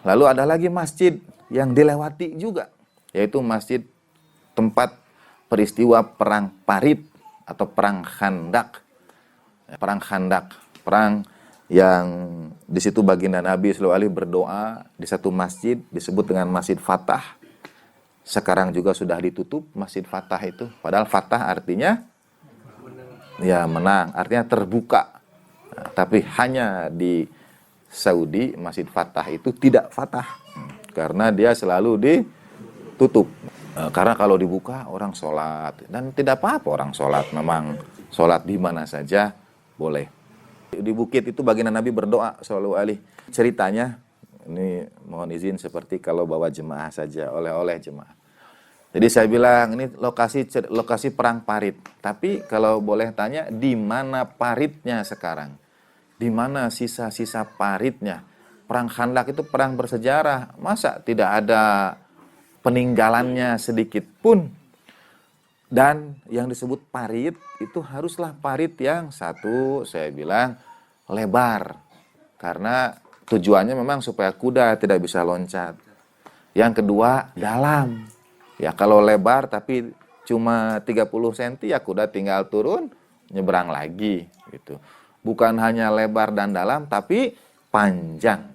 lalu ada lagi masjid yang dilewati juga, yaitu masjid tempat peristiwa perang Parit atau perang Khandak. Perang Khandak, perang yang di situ baginda Nabi SAW berdoa di satu masjid disebut dengan Masjid Fatah. Sekarang juga sudah ditutup Masjid Fatah itu. Padahal Fatah artinya ya menang, artinya terbuka. Nah, tapi hanya di Saudi Masjid Fatah itu tidak fatah karena dia selalu ditutup. Karena kalau dibuka orang sholat, dan tidak apa-apa orang sholat, memang sholat di mana saja boleh. Di bukit itu baginda Nabi berdoa sallallahu alaihi. Ceritanya ini mohon izin seperti kalau bawa jemaah saja, oleh-oleh jemaah. Jadi saya bilang ini lokasi perang Parit. Tapi kalau boleh tanya, di mana paritnya sekarang? Di mana sisa-sisa paritnya? Perang Khandak itu perang bersejarah. Masa tidak ada peninggalannya sedikit pun? Dan yang disebut parit itu haruslah parit yang satu, saya bilang lebar. Karena tujuannya memang supaya kuda tidak bisa loncat. Yang kedua, dalam. Ya kalau lebar tapi cuma 30 cm ya kuda tinggal turun, nyebrang lagi gitu. Bukan hanya lebar dan dalam tapi panjang.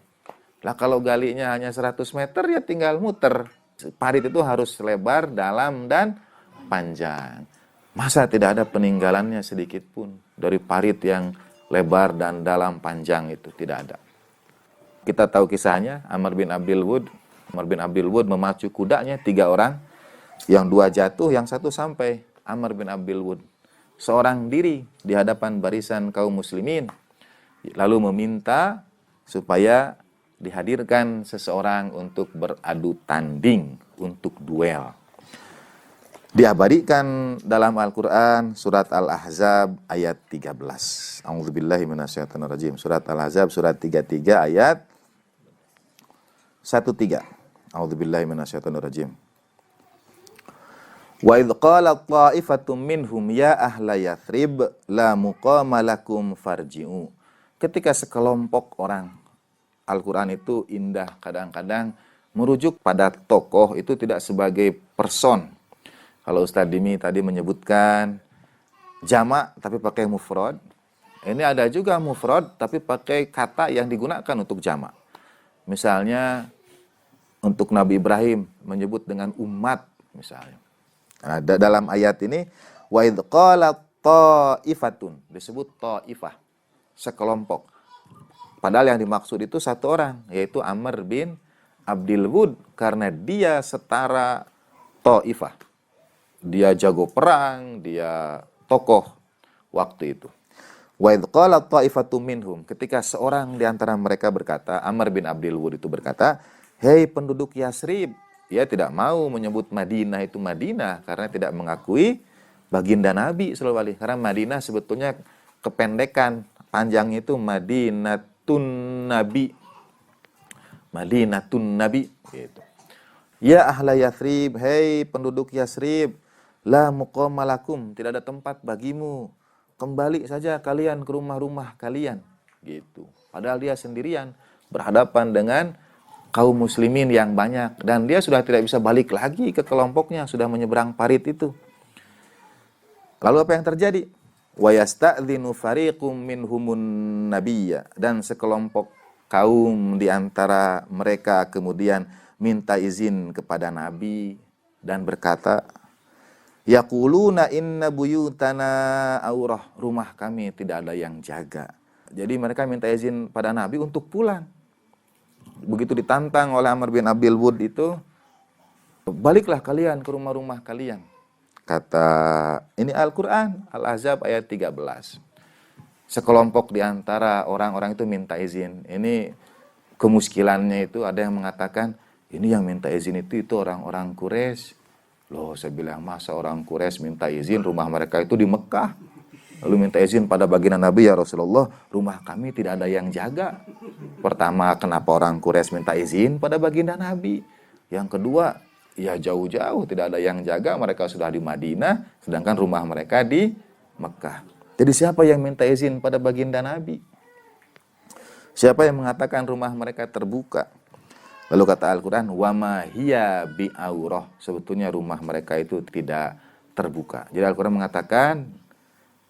Lah kalau galinya hanya 100 meter ya tinggal muter. Parit itu harus lebar, dalam dan panjang. Masa tidak ada peninggalannya sedikit pun dari parit yang lebar dan dalam panjang itu? Tidak ada. Kita tahu kisahnya, Amr bin Abdul Wud memacu kudanya 3 orang. Yang 2 jatuh, yang 1 sampai. Amr bin Abdul Wud seorang diri di hadapan barisan kaum muslimin, lalu meminta supaya dihadirkan seseorang untuk beradu tanding, untuk duel. Diabadikan dalam Al-Quran surat Al-Ahzab ayat 13. A'udzubillahi minasyaitonirrajim. Surat Al-Ahzab surat 33 ayat 13. A'udzubillahi minasyaitonirrajim. Wa idh qalat ta'ifatum minhum ya ahla Yathrib la muqama lakum farji'u. Ketika sekelompok orang, Al-Quran itu indah kadang-kadang merujuk pada tokoh itu tidak sebagai person. Kalau Ustadz Dimi tadi menyebutkan jamak tapi pakai mufrad, ini ada juga mufrad tapi pakai kata yang digunakan untuk jamak. Misalnya untuk Nabi Ibrahim menyebut dengan umat misalnya. Nah, dalam ayat ini wa idh qalat ta'ifatun, disebut ta'ifah, sekelompok. Padahal yang dimaksud itu 1 orang, yaitu Amr bin Abdul Wud, karena dia setara ta'ifah. Dia jago perang, dia tokoh waktu itu. Wa idh qalat ta'ifatum minhum, ketika seorang di antara mereka berkata, Amr bin Abdul Wud itu berkata, "Hei penduduk Yasrib." Dia tidak mau menyebut Madinah itu Madinah karena tidak mengakui baginda Nabi SAW. Karena Madinah sebetulnya kependekan, panjang itu Madinatun Nabi. Madinatun Nabi gitu. Ya ahla Yathrib, hei penduduk Yasrib, la muqama lakum, tidak ada tempat bagimu. Kembali saja kalian ke rumah-rumah kalian gitu. Padahal dia sendirian berhadapan dengan kaum muslimin yang banyak, dan dia sudah tidak bisa balik lagi ke kelompoknya, sudah menyeberang parit itu. Lalu apa yang terjadi? Wa yasta'dzinu fariqum minhumun nabiyya, dan sekelompok kaum di antara mereka kemudian minta izin kepada Nabi dan berkata, yaquluna inna buyutana aurah, rumah kami tidak ada yang jaga. Jadi mereka minta izin pada Nabi untuk pulang. Begitu ditantang oleh Amr bin Abdul Wud itu, baliklah kalian ke rumah-rumah kalian. Kata, ini Al-Quran, Al-Ahzab ayat 13. Sekelompok di antara orang-orang itu minta izin. Ini kemuskilannya itu ada yang mengatakan, ini yang minta izin itu orang-orang Quraisy. Loh, saya bilang, masa orang Quraisy minta izin, rumah mereka itu di Mekah. Lalu minta izin pada baginda Nabi, ya Rasulullah, rumah kami tidak ada yang jaga. Pertama, kenapa orang Quraisy minta izin pada baginda Nabi? Yang kedua, ya jauh-jauh tidak ada yang jaga, mereka sudah di Madinah, sedangkan rumah mereka di Mekah. Jadi siapa yang minta izin pada baginda Nabi? Siapa yang mengatakan rumah mereka terbuka? Lalu kata Al-Quran, wa ma hiya bi'aurah. Sebetulnya rumah mereka itu tidak terbuka. Jadi Al-Quran mengatakan,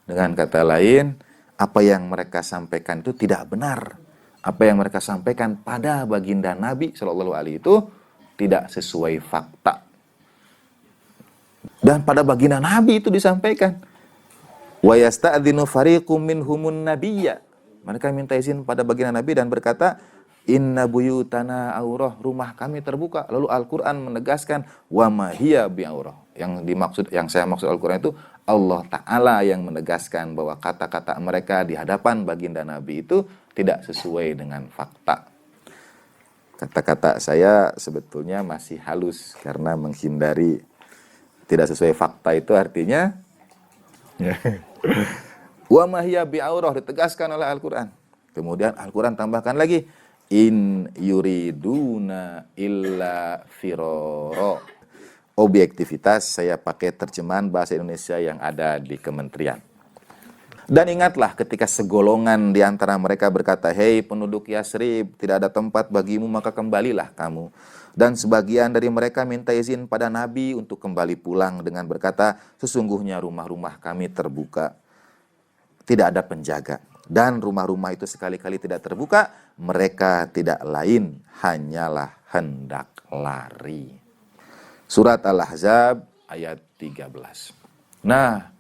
dengan kata lain, apa yang mereka sampaikan itu tidak benar. Apa yang mereka sampaikan pada baginda Nabi Shallallahu Alaihi itu tidak sesuai fakta. Dan pada baginda Nabi itu disampaikan, wa yasta'dzinu fariqum minhumun nabiyya. Mereka minta izin pada baginda Nabi dan berkata, inna buyutana aurah, rumah kami terbuka. Lalu Al-Quran menegaskan, wa ma hiya bi'aurah. Yang saya maksud Al-Quran itu Allah Ta'ala yang menegaskan bahwa kata-kata mereka di hadapan baginda Nabi itu tidak sesuai dengan fakta. Kata-kata saya sebetulnya masih halus karena menghindari tidak sesuai fakta itu artinya wa ma hiya bi'aurah, ditegaskan oleh Al-Quran. Kemudian Al-Quran tambahkan lagi, in yuriduna illa firara. Objektivitas saya pakai terjemahan bahasa Indonesia yang ada di kementerian. Dan ingatlah ketika segolongan di antara mereka berkata, hei penduduk Yasrib, tidak ada tempat bagimu, maka kembalilah kamu. Dan sebagian dari mereka minta izin pada Nabi untuk kembali pulang dengan berkata, sesungguhnya rumah-rumah kami terbuka, tidak ada penjaga. Dan rumah-rumah itu sekali-kali tidak terbuka, mereka tidak lain hanyalah hendak lari. Surat Al-Ahzab ayat 13. Nah,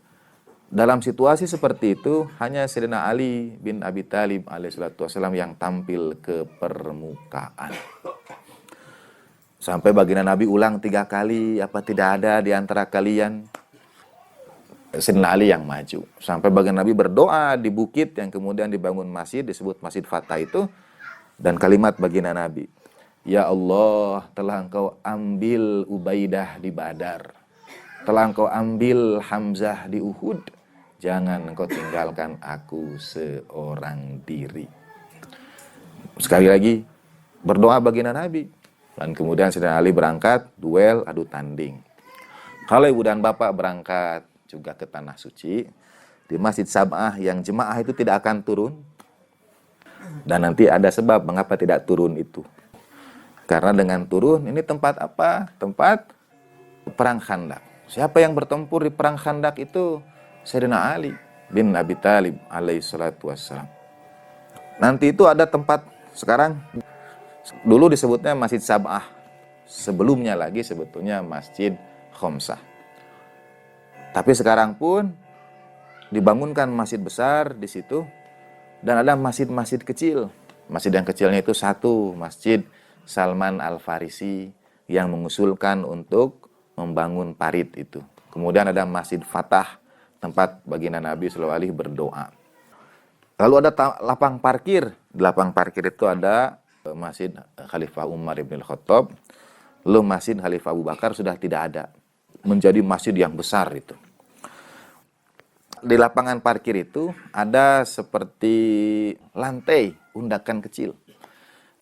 dalam situasi seperti itu, hanya Sayyidina Ali bin Abi Thalib alaihissalam yang tampil ke permukaan. Sampai baginda Nabi ulang 3 kali, apa tidak ada di antara kalian? Sayyidina Ali yang maju. Sampai baginda Nabi berdoa di bukit yang kemudian dibangun masjid, disebut Masjid Fatah itu. Dan kalimat baginda Nabi, ya Allah, telah engkau ambil Ubaidah di Badar. Telah engkau ambil Hamzah di Uhud. Jangan engkau tinggalkan aku seorang diri. Sekali lagi, berdoa baginda Nabi. Dan kemudian Sayyidina Ali berangkat, duel, adu tanding. Kalau ibu dan bapak berangkat juga ke Tanah Suci, di Masjid Sab'ah yang jemaah itu tidak akan turun. Dan nanti ada sebab mengapa tidak turun itu. Karena dengan turun, ini tempat apa? Tempat perang Khandak. Siapa yang bertempur di perang Khandak itu? Sayyidina Ali bin Abi Thalib alaihissalatu wassalam. Nanti itu ada tempat, sekarang dulu disebutnya Masjid Sab'ah. Sebelumnya lagi sebetulnya Masjid Khomsah. Tapi sekarang pun dibangunkan masjid besar di situ. Dan ada masjid-masjid kecil. Masjid yang kecilnya itu satu, Masjid Salman Al-Farisi yang mengusulkan untuk membangun parit itu. Kemudian ada Masjid Fatah, tempat baginda Nabi SAW berdoa. Lalu ada lapang parkir. Di lapang parkir itu ada Masjid Khalifah Umar ibn Khattab. Lalu Masjid Khalifah Abu Bakar sudah tidak ada. Menjadi masjid yang besar itu. Di lapangan parkir itu ada seperti lantai undakan kecil.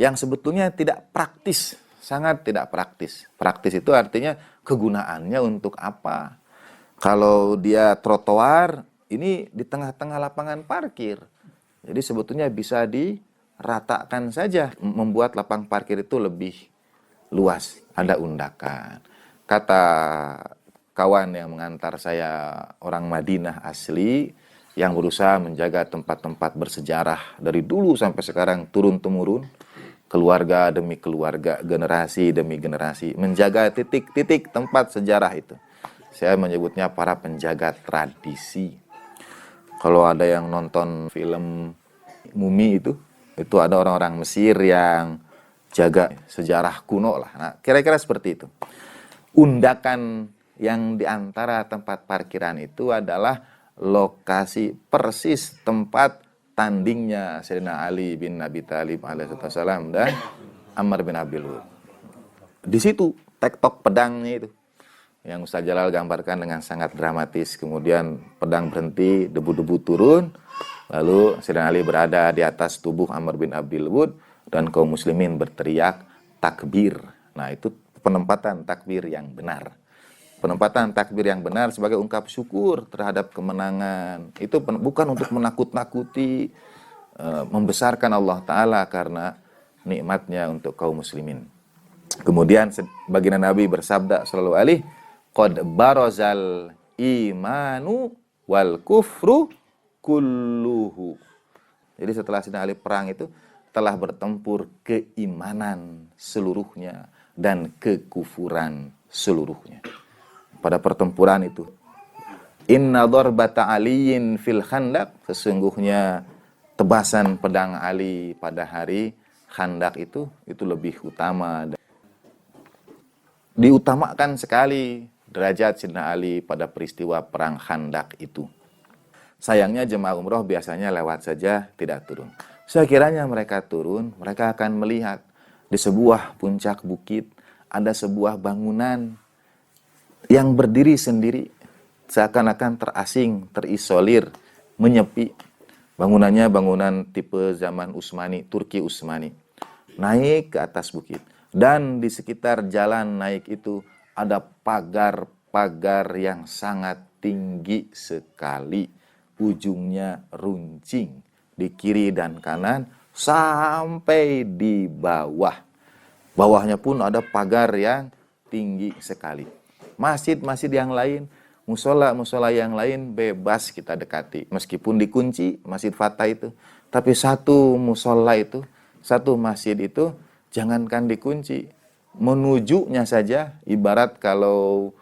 Yang sebetulnya tidak praktis, sangat tidak praktis. Praktis itu artinya kegunaannya untuk apa? Kalau dia trotoar, ini di tengah-tengah lapangan parkir. Jadi sebetulnya bisa diratakan saja, membuat lapang parkir itu lebih luas, ada undakan. Kata kawan yang mengantar saya, orang Madinah asli, yang berusaha menjaga tempat-tempat bersejarah dari dulu sampai sekarang turun-temurun, keluarga demi keluarga, generasi demi generasi, menjaga titik-titik tempat sejarah itu. Saya menyebutnya para penjaga tradisi. Kalau ada yang nonton film Mumi itu ada orang-orang Mesir yang jaga sejarah kuno lah. Nah, kira-kira seperti itu. Undakan yang di antara tempat parkiran itu adalah lokasi persis tempat tandingnya Sayyidina Ali bin Abi Thalib alaihissalam dan Ammar bin Abi Lu'lu'at. Di situ tektok pedangnya itu yang Ustaz Jalal gambarkan dengan sangat dramatis. Kemudian pedang berhenti, debu-debu turun, lalu Sayyidina Ali berada di atas tubuh Ammar bin Abi Lu'lu'at dan kaum muslimin berteriak takbir. Nah, itu penempatan takbir yang benar. Penempatan takbir yang benar sebagai ungkap syukur terhadap kemenangan. Itu bukan untuk menakut-nakuti, membesarkan Allah Ta'ala karena nikmatnya untuk kaum muslimin. Kemudian baginda Nabi bersabda sallallahu alaihi, qad barazal imanu wal kufru kulluhu. Jadi setelah Sayyidina Ali perang itu telah bertempur keimanan seluruhnya dan kekufuran seluruhnya. Pada pertempuran itu, inna darbata aliyin fil khandaq, sesungguhnya tebasan pedang Ali pada hari Khandak itu lebih utama. Diutamakan sekali derajat Sayyidina Ali pada peristiwa perang Khandak itu. Sayangnya jemaah umroh biasanya lewat saja, tidak turun. Sekiranya mereka turun, mereka akan melihat di sebuah puncak bukit ada sebuah bangunan yang berdiri sendiri, seakan-akan terasing, terisolir, menyepi. Bangunannya bangunan tipe zaman Utsmani, Turki Utsmani. Naik ke atas bukit. Dan di sekitar jalan naik itu ada pagar-pagar yang sangat tinggi sekali. Ujungnya runcing di kiri dan kanan sampai di bawah. Bawahnya pun ada pagar yang tinggi sekali. Masjid-masjid yang lain, musola yang lain bebas kita dekati. Meskipun dikunci Masjid Fatah itu. Tapi satu musola itu, satu masjid itu jangankan dikunci. Menujunya saja, ibarat kalau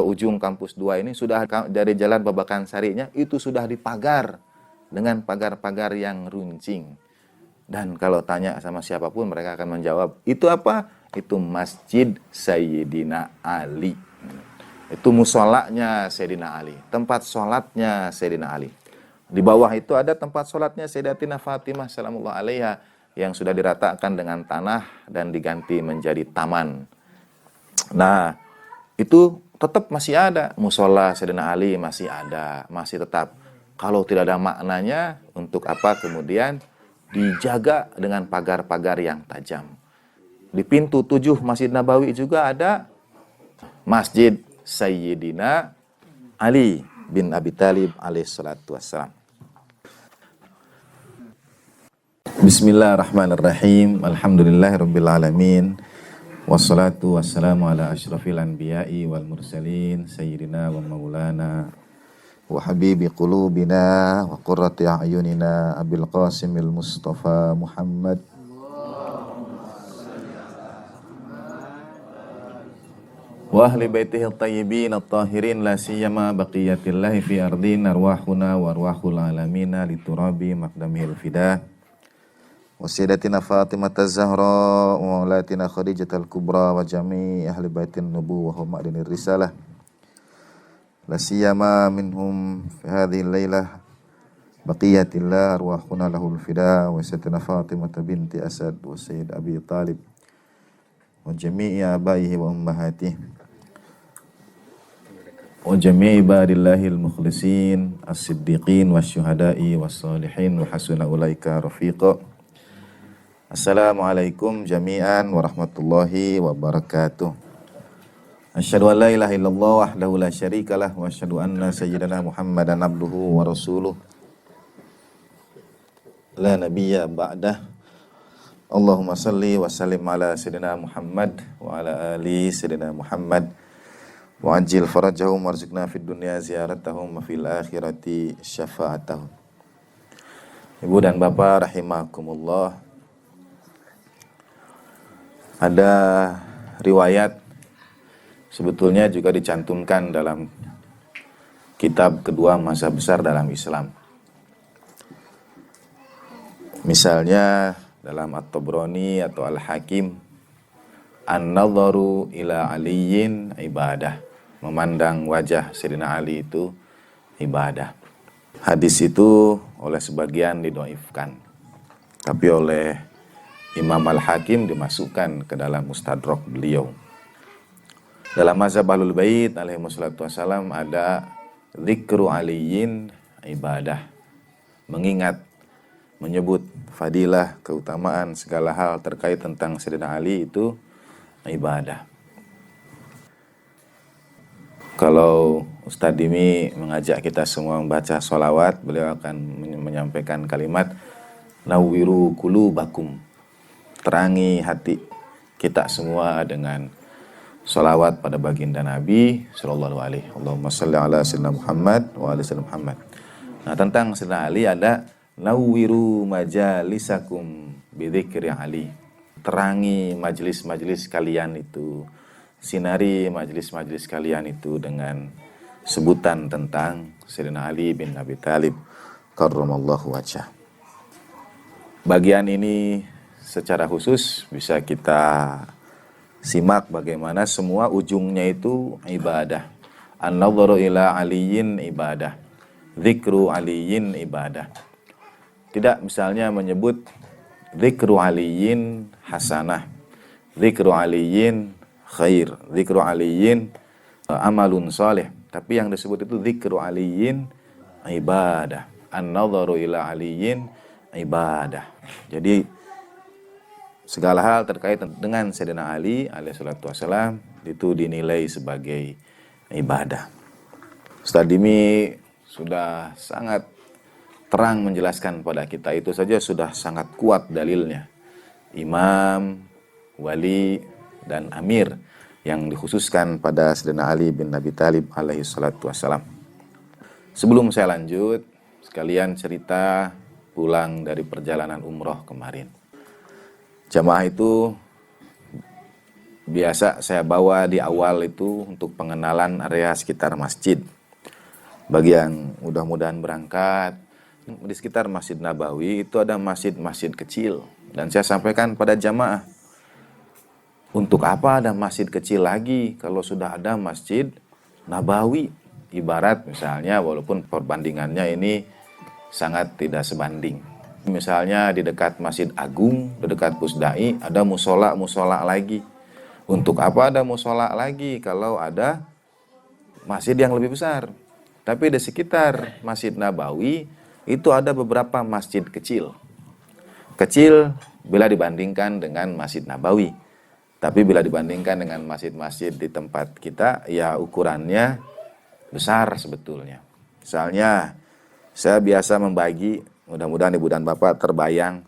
ujung kampus 2 ini sudah dari jalan Babakan Sarinya itu sudah dipagar dengan pagar-pagar yang runcing. Dan kalau tanya sama siapapun mereka akan menjawab, itu apa? Itu Masjid Sayyidina Ali. Itu musolanya Sayyidina Ali, tempat sholatnya Sayyidina Ali. Di bawah itu ada tempat sholatnya Sayyidatina Fatimah salamullah alaiha yang sudah diratakan dengan tanah dan diganti menjadi taman. Nah, itu tetap masih ada. Musola Sayyidina Ali masih ada, masih tetap. Kalau tidak ada maknanya, untuk apa kemudian dijaga dengan pagar-pagar yang tajam. Di pintu 7 Masjid Nabawi juga ada Masjid Sayyidina Ali bin Abi Thalib alaihissalatu wassalam. Bismillahirrahmanirrahim. Alhamdulillahirabbil alamin. Wassalatu wassalamu ala asyrafil anbiya'i wal mursalin sayyidina wa maulana wa habibi qulubina wa qurrati a'yunina Abil Qasimil Mustafa Muhammad wa ahli baitihi at-tayyibin at-tahirin la siyama baqiyatillahi fi ardin arwahuna wa arwahul alamina liturabi maqdamihil fidah wa sayyidatina Fatimah az-Zahra wa maulatina Khadijah al-Kubra wa jami' ahli baitin nubuwah wa ma'dinir risalah la siyama minhum fi hadhihi al-lailah baqiyatillah arwahuna lahul fidah wa sayyidatina Fatimah binti Asad wa sayyid Abi Talib wa jami'i abaihi wa ummahatihi wa jami'i ibadillahil mukhlisin as-siddiqin wasyuhada'i wassalihin wa hasuna ulaika rafiqa. Assalamualaikum jami'an warahmatullahi wabarakatuh. Asyhadu an la ilaha illallah wahdahu la syarikalah wa asyhadu anna sayyidana Muhammadan abduhu wa rasuluh la nabiyya ba'dah. Allahumma salli wa sallim ala sayyidina Muhammad wa ala ali sayyidina Muhammad wa ajil farajahum warzuqna fid dunya ziyaratahum wa fil akhirati syafa'atahum. Ibu dan Bapak rahimakumullah, ada riwayat sebetulnya juga dicantumkan dalam kitab kedua mazhab besar dalam Islam. Misalnya dalam At-Tabrani atau Al-Hakim, an-nadharu ila aliyin ibadah, memandang wajah Sayyidina Ali itu ibadah. Hadis itu oleh sebagian didhaifkan, tapi oleh Imam Al-Hakim dimasukkan ke dalam Mustadrak beliau. Dalam mazhab Ahlul Bait alaihi wassalatu wassalam ada dzikru aliyin ibadah, mengingat, menyebut fadilah, keutamaan segala hal terkait tentang Sayyidina Ali itu ibadah. Kalau Ustadz Dimi mengajak kita semua membaca sholawat, beliau akan menyampaikan kalimat nawwiru qulubakum, terangi hati kita semua dengan salawat pada baginda Nabi sallallahu alaihi. Allahumma shalli ala sayyidina Muhammad wa ala sayyidina Muhammad. Nah, tentang Sayyidina Ali ada nawwiru majalisakum bidzikri Ali. Terangi majelis-majelis kalian itu, sinari majelis-majelis kalian itu dengan sebutan tentang Sayyidina Ali bin Abi Thalib karramallahu wajhah. Bagian ini secara khusus bisa kita simak bagaimana semua ujungnya itu ibadah. An-nadharu ila aliyin ibadah. Dzikru aliyin ibadah. Tidak misalnya menyebut dzikru aliyin hasanah, dzikru aliyin khair, dzikru aliyin amalun saleh. Tapi yang disebut itu dzikru aliyin ibadah. An-nadharu ila aliyin ibadah. Jadi segala hal terkait dengan Sayyidina Ali alaihissalatu wassalam itu dinilai sebagai ibadah. Ustaz Dimi sudah sangat terang menjelaskan pada kita, itu saja sudah sangat kuat dalilnya. Imam, wali, dan amir yang dikhususkan pada Sayyidina Ali bin Abi Thalib alaihissalatu wassalam. Sebelum saya lanjut, sekalian cerita pulang dari perjalanan umroh kemarin. Jamaah itu biasa saya bawa di awal itu untuk pengenalan area sekitar masjid. Bagi yang mudah-mudahan berangkat, di sekitar Masjid Nabawi itu ada masjid-masjid kecil. Dan saya sampaikan pada jamaah, untuk apa ada masjid kecil lagi kalau sudah ada Masjid Nabawi? Ibarat misalnya, walaupun perbandingannya ini sangat tidak sebanding. Misalnya di dekat Masjid Agung, di dekat Pusdai, ada musola lagi. Untuk apa ada musola lagi kalau ada masjid yang lebih besar? Tapi di sekitar Masjid Nabawi itu ada beberapa masjid kecil. Kecil bila dibandingkan dengan Masjid Nabawi. Tapi bila dibandingkan dengan masjid-masjid di tempat kita, ya ukurannya besar sebetulnya. Misalnya, saya biasa membagi, mudah-mudahan Ibu dan Bapak terbayang,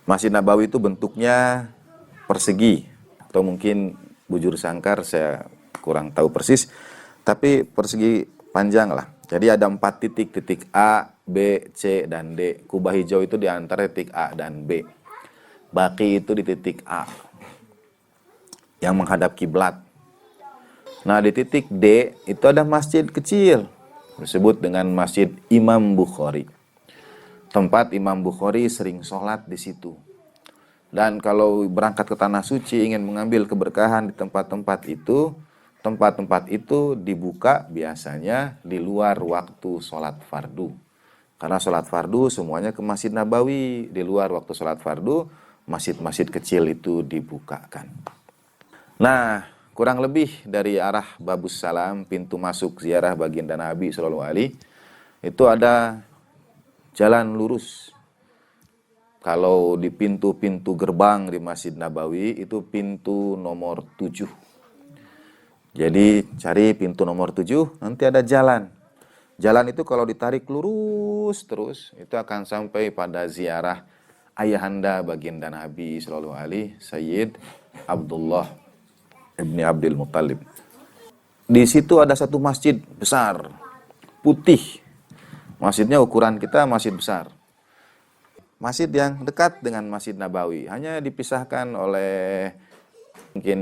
Masjid Nabawi itu bentuknya persegi, atau mungkin bujur sangkar, saya kurang tahu persis, tapi persegi panjang lah. Jadi ada 4 titik, titik A, B, C, dan D. Kubah hijau itu di antara titik A dan B. Baqi itu di titik A, yang menghadap kiblat. Nah, di titik D itu ada masjid kecil, disebut dengan Masjid Imam Bukhari. Tempat Imam Bukhari sering sholat di situ. Dan kalau berangkat ke Tanah Suci ingin mengambil keberkahan di tempat-tempat itu dibuka biasanya di luar waktu sholat fardu. Karena sholat fardu semuanya ke Masjid Nabawi. Di luar waktu sholat fardu, masjid-masjid kecil itu dibukakan. Nah, kurang lebih dari arah Babus Salam, pintu masuk ziarah baginda Nabi sallallahu alaihi, itu ada jalan lurus. Kalau di pintu-pintu gerbang di Masjid Nabawi itu pintu nomor 7. Jadi cari pintu nomor 7, nanti ada jalan. Jalan itu kalau ditarik lurus terus, itu akan sampai pada ziarah ayahanda baginda Nabi sallallahu alaihi, Sayyid Abdullah Ibni Abdul Muttalib. Di situ ada satu masjid besar, putih. Masjidnya ukuran kita masjid besar. Masjid yang dekat dengan Masjid Nabawi. Hanya dipisahkan oleh mungkin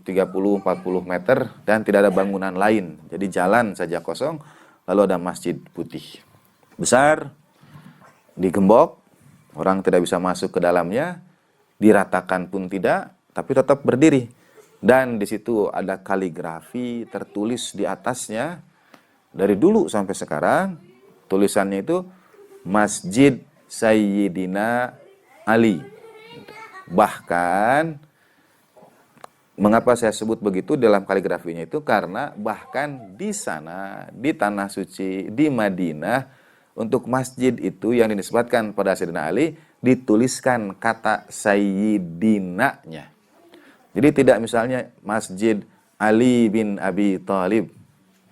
30-40 meter dan tidak ada bangunan lain. Jadi jalan saja kosong, lalu ada masjid putih. Besar, digembok, orang tidak bisa masuk ke dalamnya, diratakan pun tidak, tapi tetap berdiri. Dan di situ ada kaligrafi tertulis di atasnya dari dulu sampai sekarang, tulisannya itu Masjid Sayyidina Ali. Bahkan mengapa saya sebut begitu dalam kaligrafinya itu karena bahkan di sana, di Tanah Suci, di Madinah, untuk masjid itu yang dinisbatkan pada Sayyidina Ali dituliskan kata Sayyidina-nya. Jadi tidak misalnya Masjid Ali bin Abi Thalib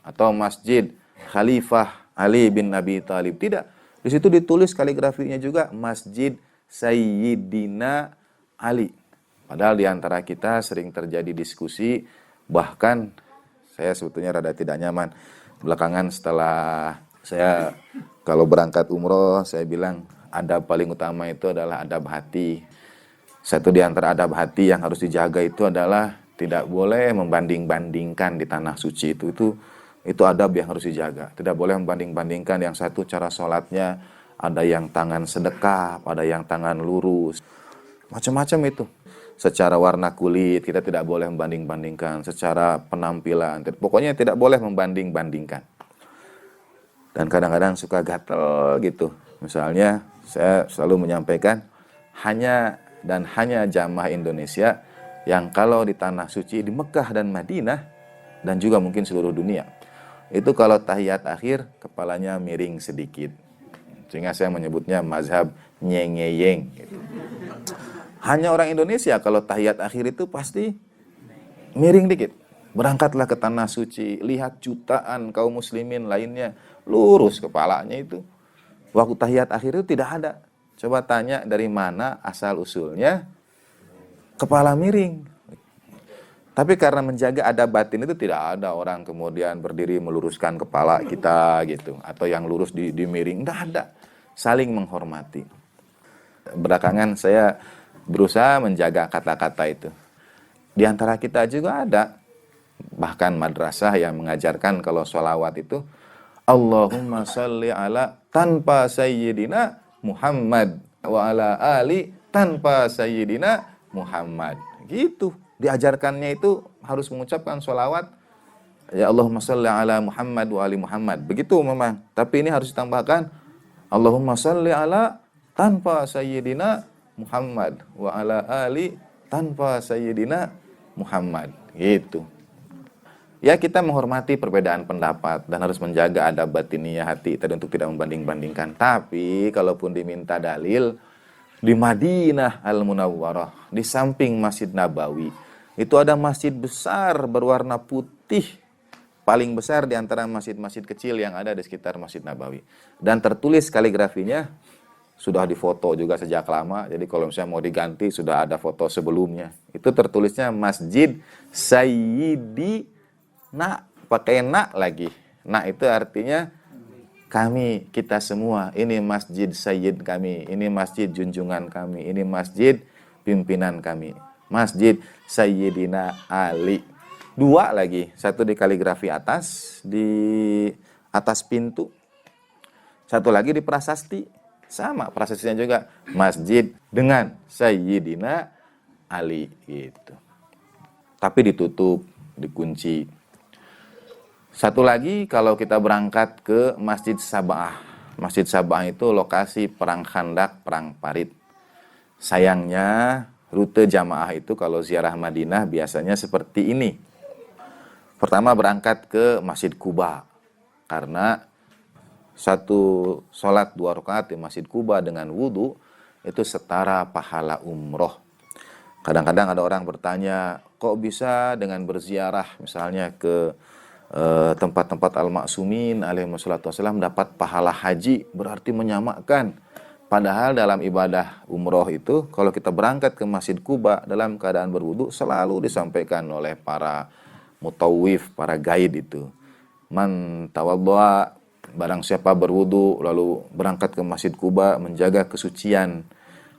atau Masjid Khalifah Ali bin Abi Thalib. Tidak. Di situ ditulis kaligrafinya juga Masjid Sayyidina Ali. Padahal di antara kita sering terjadi diskusi, bahkan saya sebetulnya rada tidak nyaman. Belakangan setelah saya kalau berangkat umroh, saya bilang adab paling utama itu adalah adab hati. Satu di antara adab hati yang harus dijaga itu adalah tidak boleh membanding-bandingkan di tanah suci itu adab yang harus dijaga. Tidak boleh membanding-bandingkan, yang satu cara sholatnya ada yang tangan sedekap, ada yang tangan lurus, macam-macam itu. Secara warna kulit kita tidak boleh membanding-bandingkan, secara penampilan, pokoknya tidak boleh membanding-bandingkan. Dan kadang-kadang suka gatel gitu. Misalnya saya selalu menyampaikan hanya jamaah Indonesia yang kalau di tanah suci di Mekah dan Madinah dan juga mungkin seluruh dunia, itu kalau tahiyat akhir kepalanya miring sedikit. Sehingga saya menyebutnya mazhab nyengeyeng gitu. Hanya orang Indonesia kalau tahiyat akhir itu pasti miring dikit. Berangkatlah ke tanah suci, lihat jutaan kaum muslimin lainnya lurus kepalanya itu. Waktu tahiyat akhir itu tidak ada. Coba tanya dari mana asal usulnya kepala miring. Tapi karena menjaga adab batin itu tidak ada orang kemudian berdiri meluruskan kepala kita gitu, atau yang lurus di miring, tidak ada. Saling menghormati. Belakangan saya berusaha menjaga kata-kata itu. Di antara kita juga ada bahkan madrasah yang mengajarkan kalau sholawat itu Allahumma sholli ala tanpa sayyidina Muhammad wa ala ali tanpa sayyidina Muhammad. Gitu. Diajarkannya itu harus mengucapkan sholawat ya Allahumma sholli ala Muhammad wa ali Muhammad. Begitu memang. Tapi ini harus ditambahkan Allahumma sholli ala tanpa sayyidina Muhammad wa ala ali tanpa sayyidina Muhammad. Gitu. Ya, kita menghormati perbedaan pendapat dan harus menjaga adab batiniyah hati tadi untuk tidak membanding-bandingkan. Tapi kalaupun diminta dalil, di Madinah Al-Munawwarah, di samping Masjid Nabawi, itu ada masjid besar berwarna putih, paling besar di antara masjid-masjid kecil yang ada di sekitar Masjid Nabawi. Dan tertulis kaligrafinya, sudah difoto juga sejak lama, jadi kalau misalnya mau diganti sudah ada foto sebelumnya. Itu tertulisnya Masjid Sayyidina, pakai na lagi. Na itu artinya kami, kita semua. Ini masjid Sayyid kami, ini masjid junjungan kami, ini masjid pimpinan kami. Masjid Sayyidina Ali. Dua lagi, satu di kaligrafi atas, di atas pintu. Satu lagi di prasasti. Sama prasestinya juga, masjid dengan Sayyidina Ali gitu. Tapi ditutup, dikunci. Satu lagi kalau kita berangkat ke Masjid Sab'ah. Masjid Sab'ah itu lokasi perang Khandak, perang Parit. Sayangnya rute jamaah itu kalau ziarah Madinah biasanya seperti ini. Pertama berangkat ke Masjid Quba. Karena satu sholat 2 rakaat di Masjid Quba dengan wudu itu setara pahala umroh. Kadang-kadang ada orang bertanya, kok bisa dengan berziarah misalnya ke tempat-tempat al-ma'sumin alaihi wassalatu wassalam dapat pahala haji, berarti menyamakan. Padahal dalam ibadah umroh itu kalau kita berangkat ke Masjid Quba dalam keadaan berwudu selalu disampaikan oleh para mutawif, para guide itu. Man tawaddu'a, barang siapa berwudu lalu berangkat ke Masjid Quba menjaga kesucian,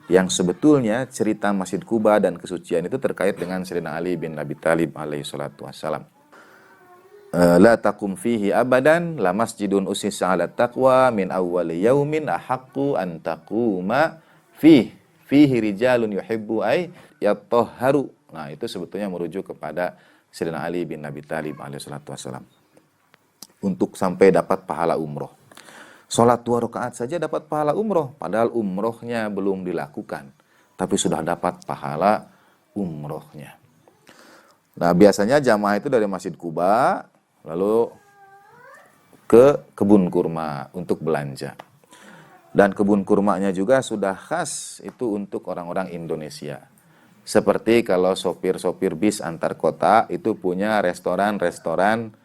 yang sebetulnya cerita Masjid Quba dan kesucian itu terkait dengan Sayyidina Ali bin Abi Thalib alaihi salatu wassalam. La taqum fihi abadan la masjidun usisa 'ala taqwa min awwali yaumin ahaqqu an taquma fihi rijalun yuhibbu ay yatahharu. Nah, itu sebetulnya merujuk kepada Sayyidina Ali bin Abi Thalib alaihi salatu wassalam. Untuk sampai dapat pahala umroh. Sholat 2 rakaat saja dapat pahala umroh. Padahal umrohnya belum dilakukan. Tapi sudah dapat pahala umrohnya. Nah, biasanya jamaah itu dari Masjid Quba lalu ke kebun kurma untuk belanja. Dan kebun kurmanya juga sudah khas itu untuk orang-orang Indonesia. Seperti kalau sopir-sopir bis antar kota itu punya restoran-restoran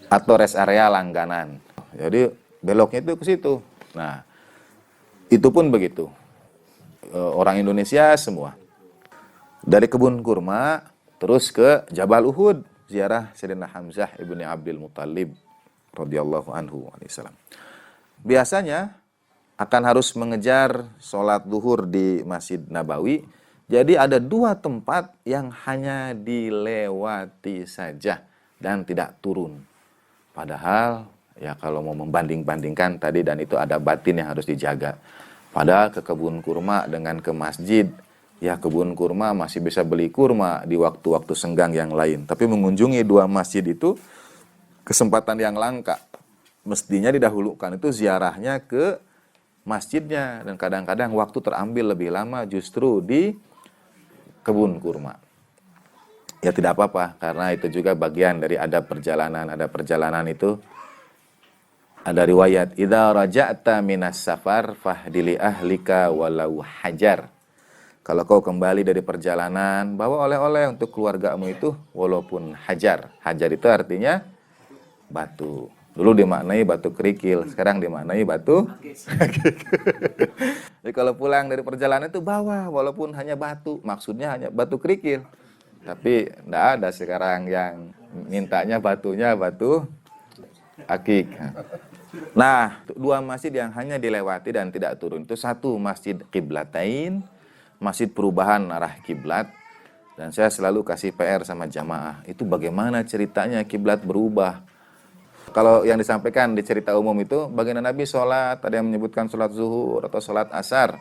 atau rest area langganan. Jadi beloknya itu ke situ. Nah, itu pun begitu. Orang Indonesia semua. Dari kebun kurma terus ke Jabal Uhud, ziarah Sayyidina Hamzah ibni Abdul Muthalib radhiyallahu anhu alaihissalam. Biasanya akan harus mengejar sholat duhur di Masjid Nabawi. Jadi ada dua tempat yang hanya dilewati saja dan tidak turun. Padahal ya kalau mau membanding-bandingkan tadi, dan itu ada batin yang harus dijaga. Padahal ke kebun kurma dengan ke masjid, ya kebun kurma masih bisa beli kurma di waktu-waktu senggang yang lain. Tapi mengunjungi dua masjid itu kesempatan yang langka. Mestinya didahulukan itu ziarahnya ke masjidnya, dan kadang-kadang waktu terambil lebih lama justru di kebun kurma. Ya tidak apa-apa, karena itu juga bagian dari adab perjalanan. Ada perjalanan itu ada riwayat, idza raja'ta minas safar fahdili ahlika walau hajar. Kalau kau kembali dari perjalanan, bawa oleh-oleh untuk keluargamu itu walaupun hajar. Hajar itu artinya batu. Dulu dimaknai batu kerikil, sekarang dimaknai batu. Jadi kalau pulang dari perjalanan itu bawa walaupun hanya batu, maksudnya hanya batu kerikil. Tapi tidak ada sekarang yang mintanya batunya batu akik. Nah, dua masjid yang hanya dilewati dan tidak turun itu, satu Masjid Qiblatain, masjid perubahan arah kiblat. Dan saya selalu kasih PR sama jamaah, itu bagaimana ceritanya kiblat berubah. Kalau yang disampaikan di cerita umum itu, baginda Nabi sholat, ada yang menyebutkan sholat zuhur atau sholat asar.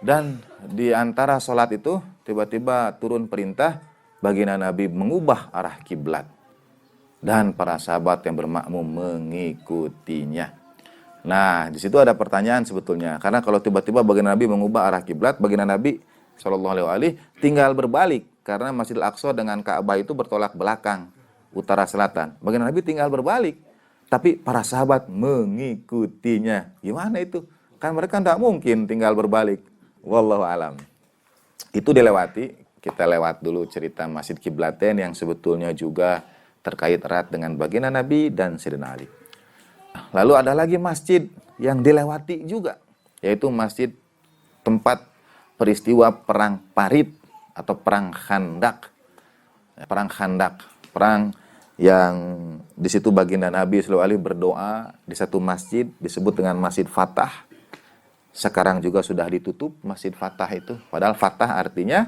Dan di antara sholat itu, tiba-tiba turun perintah, baginda Nabi mengubah arah kiblat. Dan para sahabat yang bermakmum mengikutinya. Nah, di situ ada pertanyaan sebetulnya. Karena kalau tiba-tiba baginda Nabi mengubah arah kiblat, baginda Nabi SAW tinggal berbalik. Karena Masjidil Aqsa dengan Ka'bah itu bertolak belakang, utara selatan. Baginda Nabi tinggal berbalik, tapi para sahabat mengikutinya. Gimana itu? Kan mereka tidak mungkin tinggal berbalik. Wallahu alam. Itu dilewati. Kita lewat dulu cerita Masjid Qiblatain yang sebetulnya juga terkait erat dengan baginda Nabi dan Sayyidina Ali. Lalu ada lagi masjid yang dilewati juga, yaitu masjid tempat peristiwa perang Parit atau perang Khandak. Perang Khandak, perang yang di situ baginda Nabi SAW berdoa di satu masjid disebut dengan Masjid Fatah. Sekarang juga sudah ditutup Masjid Fatah itu. Padahal Fatah artinya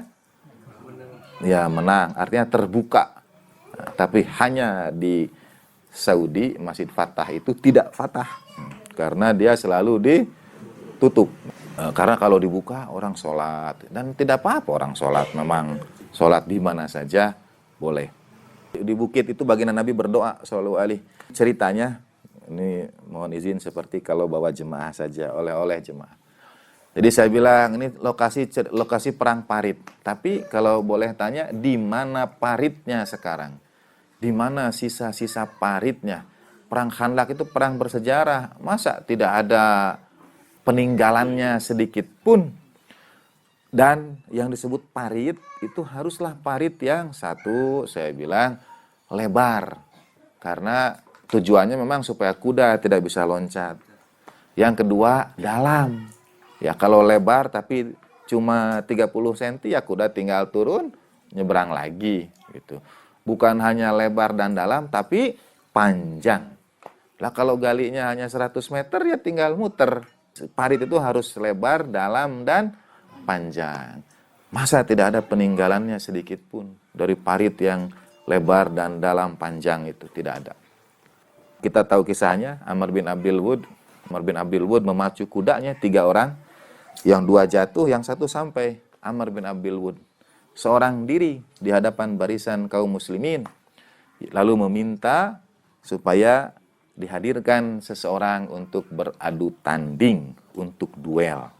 ya menang, artinya terbuka. Nah, tapi hanya di Saudi Masjid Fatah itu tidak fatah karena dia selalu ditutup. Karena kalau dibuka orang sholat, dan tidak apa-apa orang sholat, memang sholat di mana saja boleh. Di bukit itu baginda Nabi berdoa sallallahu alaihi. Ceritanya ini mohon izin seperti kalau bawa jemaah saja, oleh-oleh jemaah. Jadi saya bilang ini lokasi perang Parit. Tapi kalau boleh tanya, di mana paritnya sekarang? Di mana sisa-sisa paritnya? Perang Khandak itu perang bersejarah. Masa tidak ada peninggalannya sedikit pun? Dan yang disebut parit itu haruslah parit yang satu, saya bilang lebar. Karena tujuannya memang supaya kuda tidak bisa loncat. Yang kedua, dalam. Ya kalau lebar tapi cuma 30 cm ya kuda tinggal turun, nyebrang lagi gitu. Bukan hanya lebar dan dalam tapi panjang. Lah kalau galinya hanya 100 meter ya tinggal muter. Parit itu harus lebar, dalam dan panjang. Masa tidak ada peninggalannya sedikit pun dari parit yang lebar dan dalam panjang itu? Tidak ada. Kita tahu kisahnya, Amr bin Abdul Wud memacu kudanya 3 orang, yang 2 jatuh, yang 1 sampai. Amr bin Abdul Wud seorang diri di hadapan barisan kaum muslimin, lalu meminta supaya dihadirkan seseorang untuk beradu tanding, untuk duel.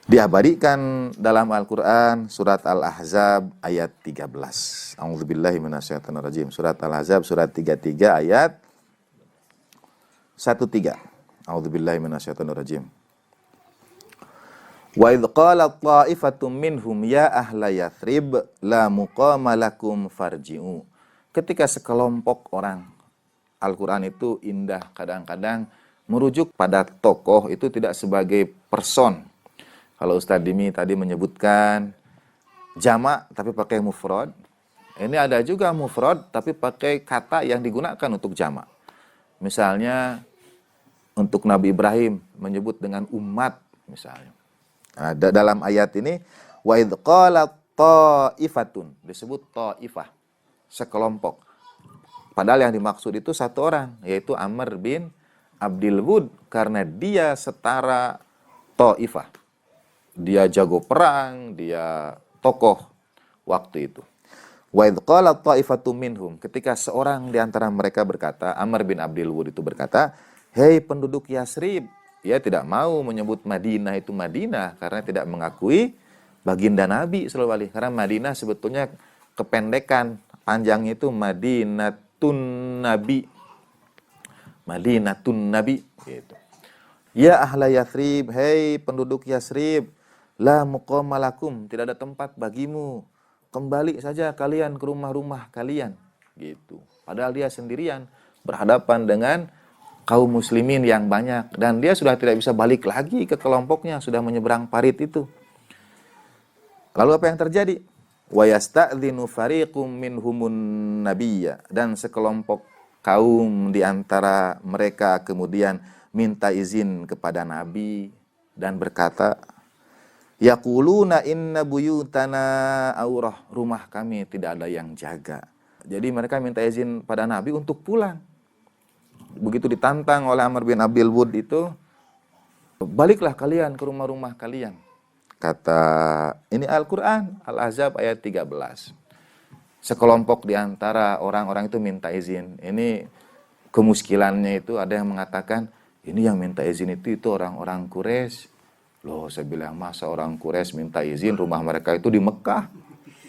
Diabadikan dalam Al-Quran surat Al-Ahzab ayat 13. A'udzubillahi minasyaitonirrajim. Surat Al-Ahzab surat 33 ayat 13. A'udzubillahi minasyaitonirrajim. Wa idh qalat ta'ifatum minhum ya ahla Yathrib la muqama lakum farji'u. Ketika sekelompok orang, Al-Quran itu indah, kadang-kadang merujuk pada tokoh itu tidak sebagai person. Kalau Ustadz Dimi tadi menyebutkan jamak tapi pakai mufrad. Ini ada juga mufrad tapi pakai kata yang digunakan untuk jamak. Misalnya untuk Nabi Ibrahim menyebut dengan umat misalnya. Nah, dalam ayat ini wa idz qalat ta'ifatun, disebut ta'ifah, sekelompok. Padahal yang dimaksud itu satu orang, yaitu Amr bin Abdul Wud, karena dia setara ta'ifah. Dia jago perang, dia tokoh waktu itu. Wa idz qalat ta'ifatum minhum, ketika seorang di antara mereka berkata, Amr bin Abdul Wud itu berkata, "Hei penduduk Yasrib," ia tidak mau menyebut Madinah itu Madinah karena tidak mengakui baginda Nabi sallallahu alaihi wasallam. Karena Madinah sebetulnya kependekan, panjangnya itu Madinatun Nabi. Madinatun Nabi gitu. Ya ahla Yasrib, hei penduduk Yasrib, la muqama lakum, tidak ada tempat bagimu. Kembali saja kalian ke rumah-rumah kalian gitu. Padahal dia sendirian berhadapan dengan kaum muslimin yang banyak dan dia sudah tidak bisa balik lagi ke kelompoknya, sudah menyeberang parit itu. Lalu apa yang terjadi? Wa yasta'dzinu fariqum minhumun nabiyya, dan sekelompok kaum di antara mereka kemudian minta izin kepada Nabi dan berkata, yaquluna inna buyutana aurah, rumah kami tidak ada yang jaga. Jadi mereka minta izin pada Nabi untuk pulang. Begitu ditantang oleh Amr bin Abdul Wud itu, baliklah kalian ke rumah-rumah kalian. Kata, ini Al-Quran, Al-Ahzab ayat 13. Sekelompok di antara orang-orang itu minta izin. Ini kemuskilannya itu ada yang mengatakan, ini yang minta izin itu orang-orang Quraisy. Loh, saya bilang, masa orang Quraisy minta izin, rumah mereka itu di Mekah.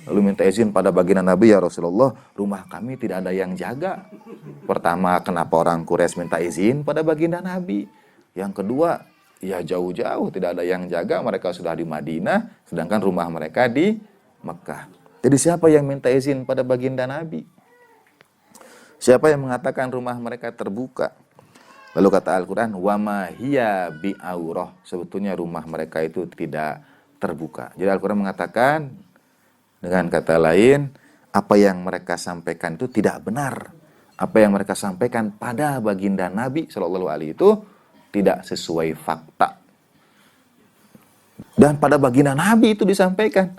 Lalu minta izin pada baginda Nabi, ya Rasulullah, rumah kami tidak ada yang jaga. Pertama, kenapa orang Quraisy minta izin pada baginda Nabi? Yang kedua, ya jauh-jauh tidak ada yang jaga, mereka sudah di Madinah, sedangkan rumah mereka di Mekah. Jadi siapa yang minta izin pada baginda Nabi? Siapa yang mengatakan rumah mereka terbuka? Lalu kata Al-Quran, wa ma hiya bi'aurah, sebetulnya rumah mereka itu tidak terbuka. Jadi Al-Quran mengatakan, dengan kata lain, apa yang mereka sampaikan itu tidak benar. Apa yang mereka sampaikan pada baginda Nabi Shallallahu Alaihi itu tidak sesuai fakta. Dan pada baginda Nabi itu disampaikan,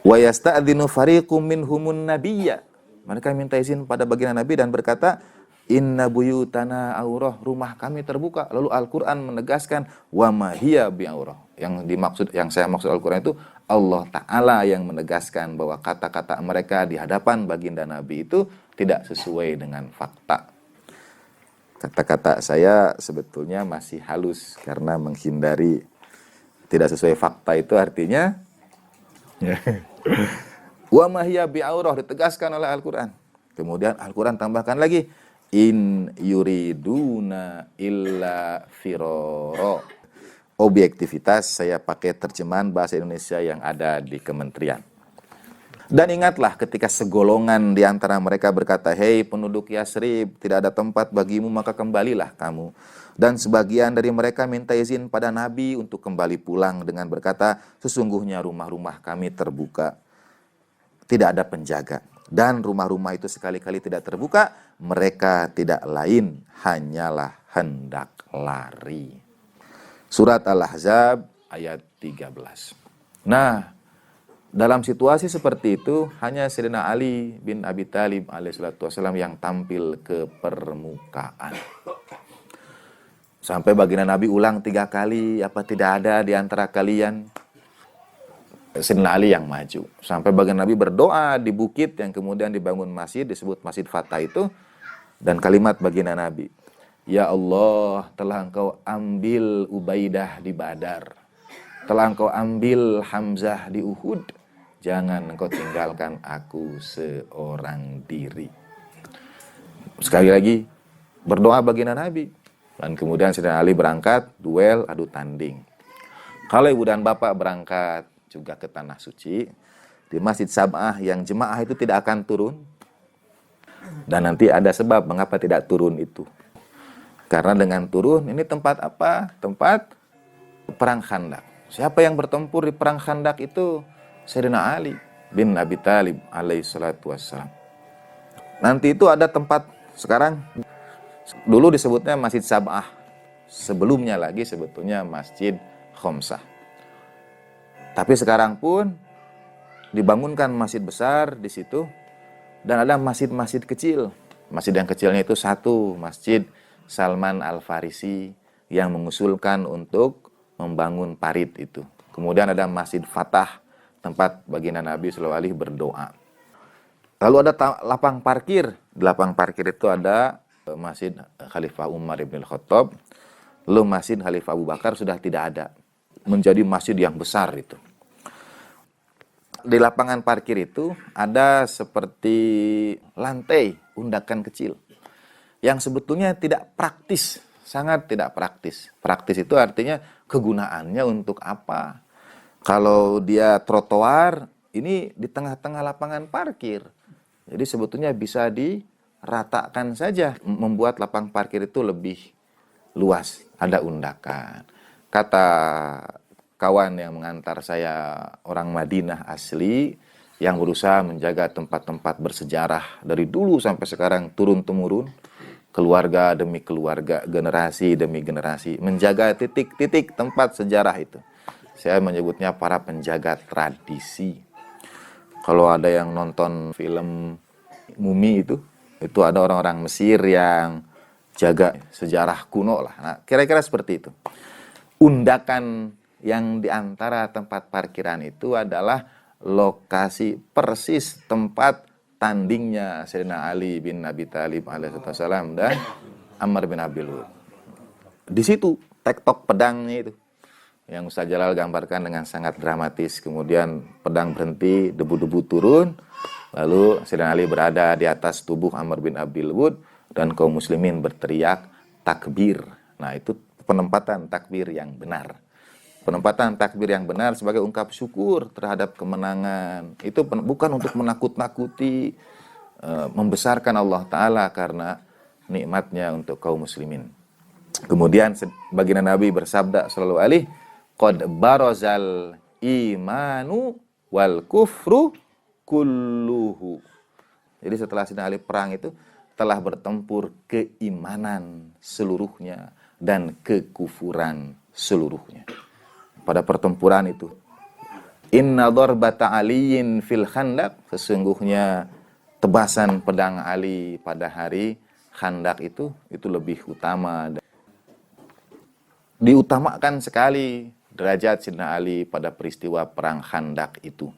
wa yasta'dzinu fariqum minhumun nabiyya. Mereka minta izin pada baginda Nabi dan berkata, inna buyutana aurah, rumah kami terbuka. Lalu Al-Quran menegaskan, wa ma hiya bi'aurah. Yang saya maksud Al-Quran itu Allah Ta'ala yang menegaskan bahwa kata-kata mereka di hadapan baginda Nabi itu tidak sesuai dengan fakta. Kata-kata saya sebetulnya masih halus karena menghindari tidak sesuai fakta itu artinya wa ma hiya bi'aurah, ditegaskan oleh Al-Quran. Kemudian Al-Quran tambahkan lagi, in yuriduna illa firara. Objektivitas saya pakai terjemahan bahasa Indonesia yang ada di kementerian. Dan ingatlah ketika segolongan di antara mereka berkata, hei penduduk Yasrib, tidak ada tempat bagimu, maka kembalilah kamu. Dan sebagian dari mereka minta izin pada Nabi untuk kembali pulang dengan berkata, sesungguhnya rumah-rumah kami terbuka, tidak ada penjaga. Dan rumah-rumah itu sekali-kali tidak terbuka, mereka tidak lain hanyalah hendak lari. Surat Al-Ahzab ayat 13. Nah, dalam situasi seperti itu, hanya Sayyidina Ali bin Abi Thalib alaihissalam yang tampil ke permukaan. Sampai baginda Nabi ulang 3 kali, apa tidak ada di antara kalian? Sayyidina Ali yang maju. Sampai baginda Nabi berdoa di bukit yang kemudian dibangun masjid, disebut Masjid Fatah itu, dan kalimat baginda Nabi, ya Allah, telah engkau ambil Ubaidah di Badar, telah engkau ambil Hamzah di Uhud, jangan engkau tinggalkan aku seorang diri. Sekali lagi berdoa baginda Nabi. Dan kemudian Sayyidina Ali berangkat, duel, adu tanding. Kalau ibu dan bapak berangkat juga ke Tanah Suci, di Masjid Sab'ah yang jemaah itu tidak akan turun. Dan nanti ada sebab mengapa tidak turun itu. Karena dengan turun, ini tempat apa? Tempat perang Khandak. Siapa yang bertempur di perang Khandak itu? Sayyidina Ali bin Abi Thalib alaihi salatu wassalam. Nanti itu ada tempat, sekarang dulu disebutnya Masjid Sab'ah. Sebelumnya lagi sebetulnya Masjid Khomsah. Tapi sekarang pun dibangunkan masjid besar di situ, dan ada masjid-masjid kecil. Masjid yang kecilnya itu satu, Masjid Salman Al-Farisi yang mengusulkan untuk membangun parit itu. Kemudian ada Masjid Fatah, tempat baginda Nabi SAW berdoa. Lalu ada lapang parkir. Di lapang parkir itu ada Masjid Khalifah Umar ibn Khattab. Lalu Masjid Khalifah Abu Bakar sudah tidak ada. Menjadi masjid yang besar itu. Di lapangan parkir itu ada seperti lantai undakan kecil yang sebetulnya tidak praktis, sangat tidak praktis. Praktis itu artinya kegunaannya untuk apa? Kalau dia trotoar, ini di tengah-tengah lapangan parkir. Jadi sebetulnya bisa diratakan saja, membuat lapang parkir itu lebih luas, ada undakan. Kata kawan yang mengantar saya, orang Madinah asli yang berusaha menjaga tempat-tempat bersejarah dari dulu sampai sekarang turun-temurun, keluarga demi keluarga, generasi demi generasi, menjaga titik-titik tempat sejarah itu. Saya menyebutnya para penjaga tradisi. Kalau ada yang nonton film Mumi itu ada orang-orang Mesir yang jaga sejarah kuno lah. Nah, kira-kira seperti itu. Undakan yang diantara tempat parkiran itu adalah lokasi persis tempat tandingnya Sayyidina Ali bin Abi Thalib alaihissalam dan Ammar bin Abi Lu'ud. Di situ tektok pedangnya itu yang Ustaz Jalal gambarkan dengan sangat dramatis. Kemudian pedang berhenti, debu-debu turun, lalu Sayyidina Ali berada di atas tubuh Ammar bin Abi Lu'ud dan kaum muslimin berteriak takbir. Nah, itu penempatan takbir yang benar. Penempatan takbir yang benar sebagai ungkap syukur terhadap kemenangan. Itu bukan untuk menakut-nakuti, membesarkan Allah Ta'ala karena nikmatnya untuk kaum muslimin. Kemudian baginda Nabi bersabda sallallahu alaihi, qad barazal imanu wal kufru kulluhu. Jadi setelah Sayyidina Ali perang itu telah bertempur keimanan seluruhnya dan kekufuran seluruhnya. Pada pertempuran itu, inna darbata aliyin fil khandaq, sesungguhnya tebasan pedang Ali pada hari Khandaq itu lebih utama. Diutamakan sekali derajat Sayyidina Ali pada peristiwa perang Khandaq itu.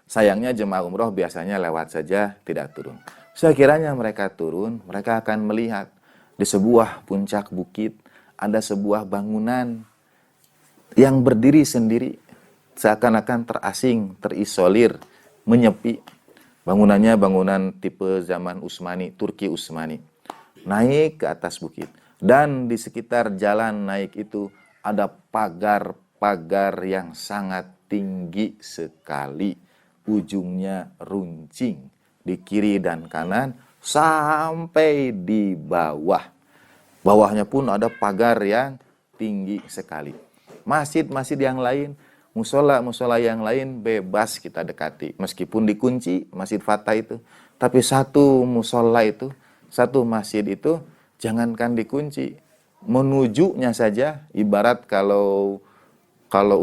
Sayangnya jemaah umroh biasanya lewat saja, tidak turun. Sekiranya mereka turun, mereka akan melihat di sebuah puncak bukit ada sebuah bangunan yang berdiri sendiri, seakan-akan terasing, terisolir, menyepi. Bangunannya bangunan tipe zaman Utsmani, Turki Utsmani. Naik ke atas bukit. Dan di sekitar jalan naik itu ada pagar-pagar yang sangat tinggi sekali. Ujungnya runcing di kiri dan kanan sampai di bawah. Bawahnya pun ada pagar yang tinggi sekali. Masjid-masjid yang lain, musola-musola yang lain bebas kita dekati. Meskipun dikunci, Masjid Fatah itu. Tapi satu musola itu, satu masjid itu, jangankan dikunci. Menujunya saja, ibarat kalau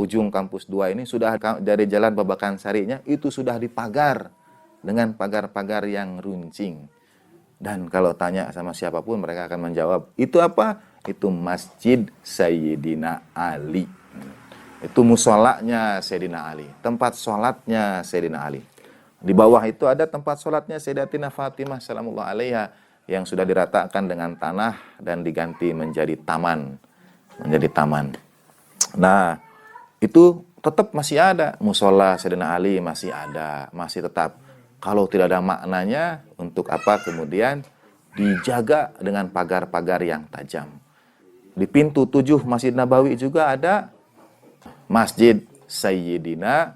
ujung kampus 2 ini sudah dari jalan Babakan Sarinya, itu sudah dipagar dengan pagar-pagar yang runcing. Dan kalau tanya sama siapapun, mereka akan menjawab, itu apa? Itu Masjid Sayyidina Ali. Itu musolanya Sayyidina Ali, tempat sholatnya Sayyidina Ali. Di bawah itu ada tempat sholatnya Sayyidatina Fatimah salamullah alaiha yang sudah diratakan dengan tanah dan diganti menjadi taman. Nah, itu tetap masih ada. Musola Sayyidina Ali masih ada, masih tetap. Kalau tidak ada maknanya, untuk apa kemudian dijaga dengan pagar-pagar yang tajam. Di pintu 7 Masjid Nabawi juga ada Masjid Sayyidina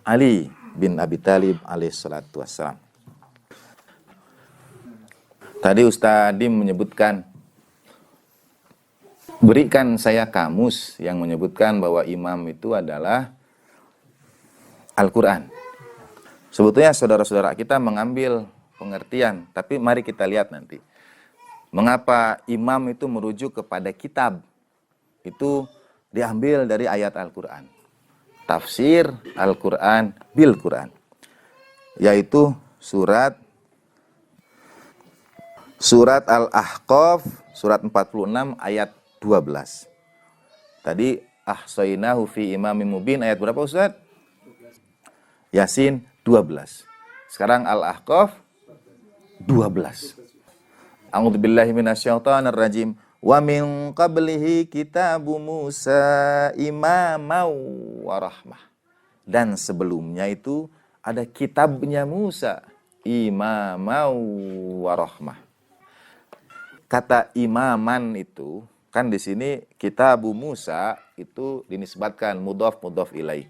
Ali bin Abi Thalib alaihissalatu wassalam. Tadi Ustaz Dim menyebutkan, berikan saya kamus yang menyebutkan bahwa imam itu adalah Al-Quran. Sebetulnya saudara-saudara kita mengambil pengertian, tapi mari kita lihat nanti. Mengapa imam itu merujuk kepada kitab? Itu diambil dari ayat Al-Quran. Tafsir Al-Quran bil Quran. Yaitu surat Al-Ahqaf, surat 46 ayat 12. Tadi ahsainahu fi imamin mubin ayat berapa Ustaz? Yasin 12. Sekarang Al-Ahqaf 12. A'udzubillahi minasyaitonirrajim. Wa min qablihi kitabu Musa imamau wa rahmah. Dan sebelumnya itu ada kitabnya Musa imamau wa rahmah. Kata imaman itu kan di sini kitabu Musa itu dinisbatkan mudhaf ilaih.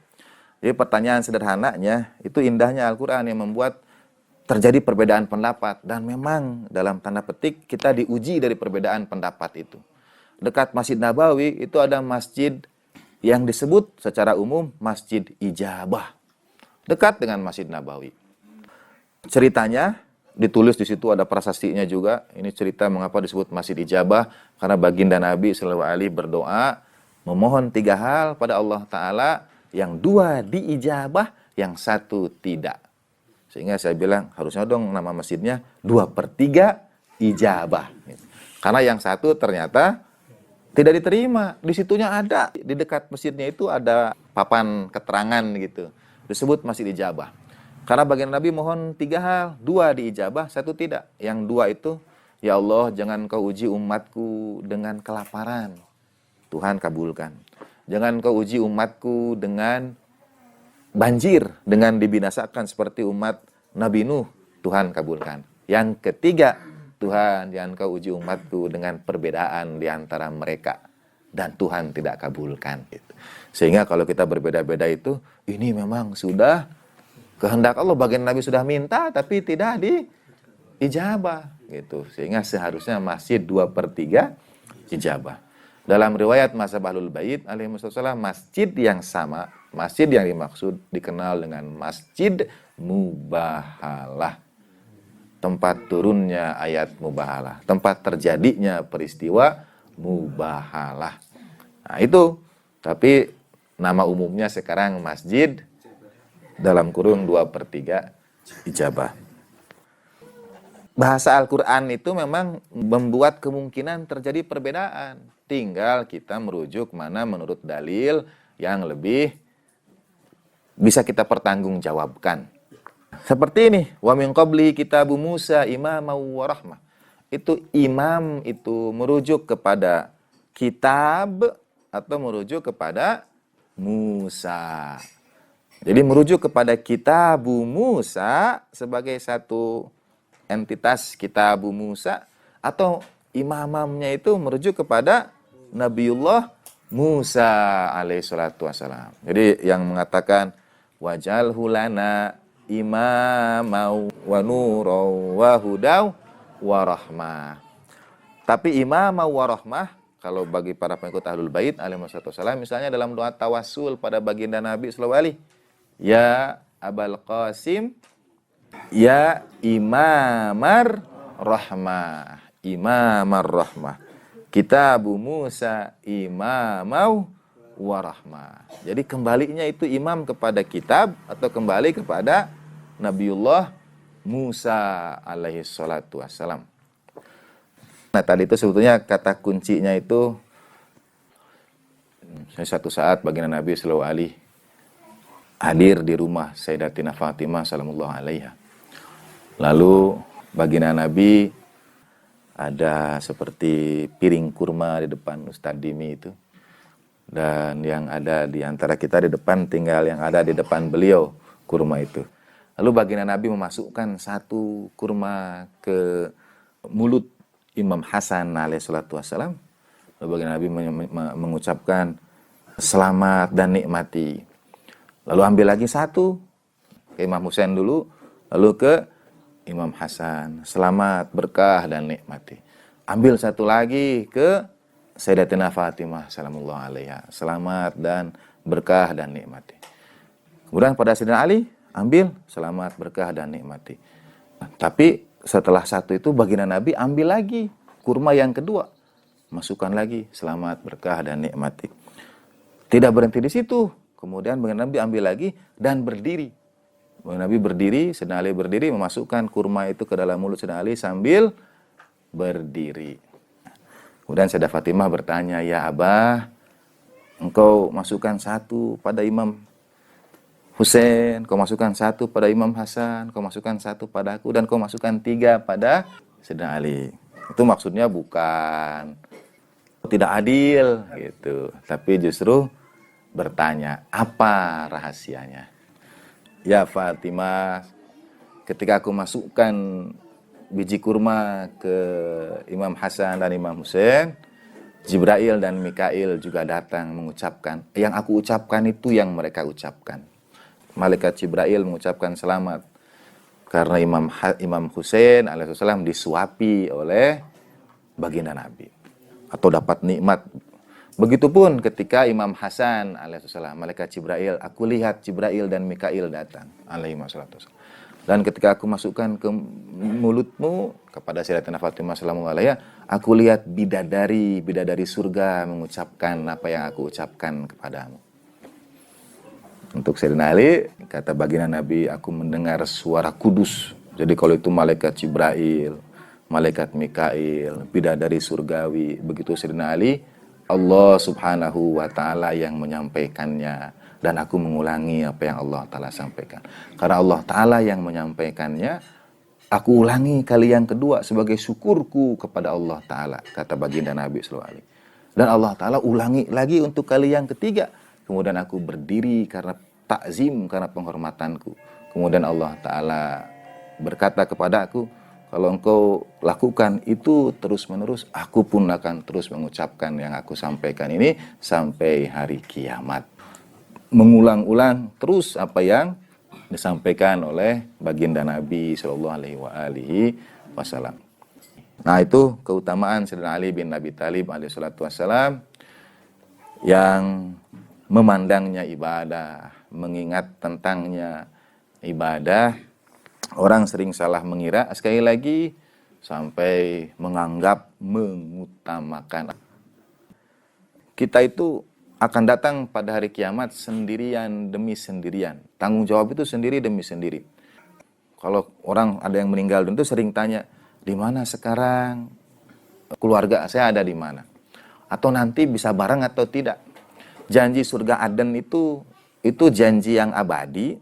Jadi pertanyaan sederhananya, itu indahnya Al-Quran yang membuat terjadi perbedaan pendapat. Dan memang dalam tanda petik kita diuji dari perbedaan pendapat itu. Dekat Masjid Nabawi itu ada masjid yang disebut secara umum Masjid Ijabah. Dekat dengan Masjid Nabawi. Ceritanya ditulis di situ, ada prasastinya juga. Ini cerita mengapa disebut Masjid Ijabah. Karena baginda Nabi SAW berdoa, memohon 3 hal pada Allah Ta'ala. Yang 2 diijabah, yang 1 tidak. Sehingga saya bilang, harusnya dong nama masjidnya 2/3 ijabah. Karena yang 1 ternyata tidak diterima. Di situnya ada, di dekat masjidnya itu ada papan keterangan gitu. Disebut Masjid Ijabah. Karena bagian Nabi mohon 3 hal, 2 diijabah, 1 tidak. Yang 2 itu, ya Allah jangan kau uji umatku dengan kelaparan. Tuhan kabulkan. Jangan kau uji umatku dengan banjir, dengan dibinasakan seperti umat Nabi Nuh. Tuhan kabulkan. Yang ketiga, Tuhan jangan kau uji umatku dengan perbedaan di antara mereka. Dan Tuhan tidak kabulkan. Sehingga kalau kita berbeda-beda itu, ini memang sudah kehendak Allah. Bagian Nabi sudah minta, tapi tidak diijabah. Sehingga seharusnya masjid 2/3 ijabah. Dalam riwayat mazhab Ahlul Bait alaihissalam, masjid yang sama, masjid yang dimaksud dikenal dengan Masjid Mubahalah. Tempat turunnya ayat Mubahalah, tempat terjadinya peristiwa Mubahalah. Nah, itu. Tapi nama umumnya sekarang Masjid dalam kurung 2/3 ijabah. Bahasa Al-Quran itu memang membuat kemungkinan terjadi perbedaan. Tinggal kita merujuk mana menurut dalil yang lebih bisa kita pertanggungjawabkan. Seperti ini, wa min qabli kitabu Musa imamau wa rahmah. Itu imam itu merujuk kepada kitab atau merujuk kepada Musa. Jadi merujuk kepada kitabu Musa sebagai satu entitas kitabu Musa, atau imamamnya itu merujuk kepada Nabiullah Musa alaihissalatu wassalam. Jadi yang mengatakan wajalhu lana imamau wa nurau wa hudau wa rahmah. Tapi imamau wa rahmah kalau bagi para pengikut Ahlul Bait alaihissalatu wassalam, misalnya dalam doa tawassul pada baginda Nabi sallallahu alaihi, ya Abul Qasim, ya imamar rahmah, imamar rahmah, kitabu Musa imamau wa rahmah. Jadi kembalinya itu imam kepada kitab atau kembali kepada Nabiullah Musa alaihi salatu wassalam. Nah, tadi itu sebetulnya kata kuncinya itu, satu saat baginda Nabi sallallahu alaihi hadir di rumah Sayyidatina Fatimah sallallahu alaiha. Lalu baginda Nabi ada seperti piring kurma di depan Ustadz Dimi itu. Dan yang ada di antara kita di depan, tinggal yang ada di depan beliau kurma itu. Lalu baginda Nabi memasukkan 1 kurma ke mulut Imam Hasan alaihissalatu wassalam. Lalu baginda Nabi mengucapkan selamat dan nikmati. Lalu ambil lagi 1 ke Imam Husain dulu, lalu ke Imam Hasan, selamat, berkah, dan nikmati. Ambil 1 lagi ke Sayyidatina Fatimah salamualaihi alaiha, selamat dan berkah dan nikmati. Kemudian pada Sayyidina Ali, ambil, selamat, berkah, dan nikmati. Nah, tapi setelah satu itu baginda Nabi ambil lagi kurma yang kedua. Masukkan lagi, selamat, berkah, dan nikmati. Tidak berhenti di situ. Kemudian baginda Nabi ambil lagi dan berdiri. Baginda Nabi berdiri, Sayyidina Ali berdiri, memasukkan kurma itu ke dalam mulut Sayyidina Ali sambil berdiri. Kemudian Sayyidah Fatimah bertanya, ya Abah, engkau masukkan satu pada Imam Husain, kau masukkan satu pada Imam Hasan, kau masukkan satu pada aku, dan kau masukkan 3 pada Sayyidina Ali. Itu maksudnya bukan tidak adil gitu, tapi justru bertanya, apa rahasianya? Ya Fatimah, ketika aku masukkan biji kurma ke Imam Hasan dan Imam Husain, Jibril dan Mikail juga datang mengucapkan, yang aku ucapkan itu yang mereka ucapkan. Malaikat Jibril mengucapkan selamat karena Imam Husain alaihissalam disuapi oleh baginda Nabi atau dapat nikmat. Begitupun ketika Imam Hasan alaihissalam, malaikat Jibril, aku lihat Jibril dan Mikail datang alaihissalam. Dan ketika aku masukkan ke mulutmu kepada Sayyidatina Fatimah sallallahu alaihi, aku lihat bidadari surga mengucapkan apa yang aku ucapkan kepadamu. Untuk Sayyidina Ali, kata baginda Nabi, aku mendengar suara kudus. Jadi kalau itu malaikat Jibril, malaikat Mikail, bidadari surgawi, begitu Sayyidina Ali, Allah subhanahu wa ta'ala yang menyampaikannya. Dan aku mengulangi apa yang Allah ta'ala sampaikan. Karena Allah ta'ala yang menyampaikannya, aku ulangi kali yang kedua sebagai syukurku kepada Allah ta'ala, kata baginda Nabi SAW. Dan Allah ta'ala ulangi lagi untuk kali yang ketiga. Kemudian aku berdiri karena takzim, karena penghormatanku. Kemudian Allah ta'ala berkata kepada aku, kalau engkau lakukan itu terus-menerus, aku pun akan terus mengucapkan yang aku sampaikan ini sampai hari kiamat. Mengulang-ulang terus apa yang disampaikan oleh baginda Nabi Shallallahu Alaihi Wasallam. Nah, itu keutamaan Sayyidina Ali bin Abi Thalib alaihissalatu wassalam yang memandangnya ibadah, mengingat tentangnya ibadah. Orang sering salah mengira, sekali lagi, sampai menganggap mengutamakan. Kita itu akan datang pada hari kiamat sendirian demi sendirian. Tanggung jawab itu sendiri demi sendiri. Kalau orang ada yang meninggal dunia itu sering tanya, di mana sekarang keluarga saya, ada di mana? Atau nanti bisa bareng atau tidak? Janji surga Aden itu janji yang abadi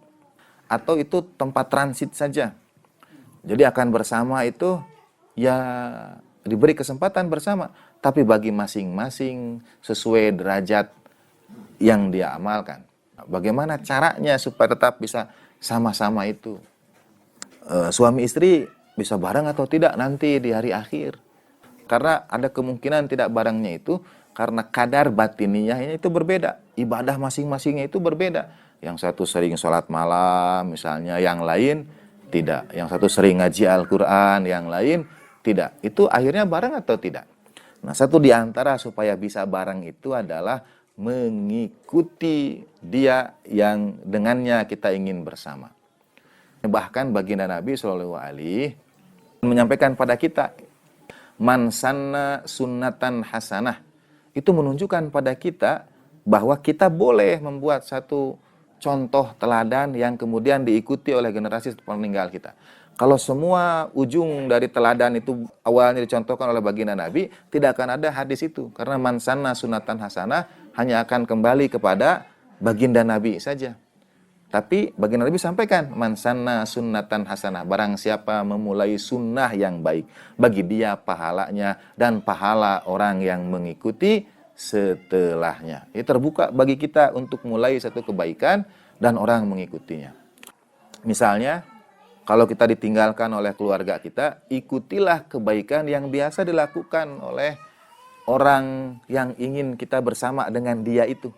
atau itu tempat transit saja? Jadi akan bersama itu ya diberi kesempatan bersama, tapi bagi masing-masing sesuai derajat yang dia amalkan. Bagaimana caranya supaya tetap bisa sama-sama itu? Suami istri bisa bareng atau tidak nanti di hari akhir? Karena ada kemungkinan tidak barengnya itu karena kadar batiniyahnya itu berbeda. Ibadah masing-masingnya itu berbeda. Yang satu sering sholat malam misalnya, yang lain tidak. Yang satu sering ngaji Al-Quran, yang lain tidak. Itu akhirnya bareng atau tidak? Nah, satu di antara supaya bisa bareng itu adalah mengikuti dia yang dengannya kita ingin bersama. Bahkan baginda Nabi SAW menyampaikan pada kita, man sanna sunnatan hasanah. Itu menunjukkan pada kita bahwa kita boleh membuat satu contoh teladan yang kemudian diikuti oleh generasi peninggal kita. Kalau semua ujung dari teladan itu awalnya dicontohkan oleh baginda Nabi, tidak akan ada hadis itu. Karena man sanna sunnatan hasanah hanya akan kembali kepada baginda Nabi saja. Tapi baginda Nabi sampaikan, man sanna sunnatan hasanah, barang siapa memulai sunnah yang baik, bagi dia pahalanya dan pahala orang yang mengikuti setelahnya. Ini terbuka bagi kita untuk mulai satu kebaikan dan orang mengikutinya. Misalnya, kalau kita ditinggalkan oleh keluarga kita, ikutilah kebaikan yang biasa dilakukan oleh orang yang ingin kita bersama dengan dia itu.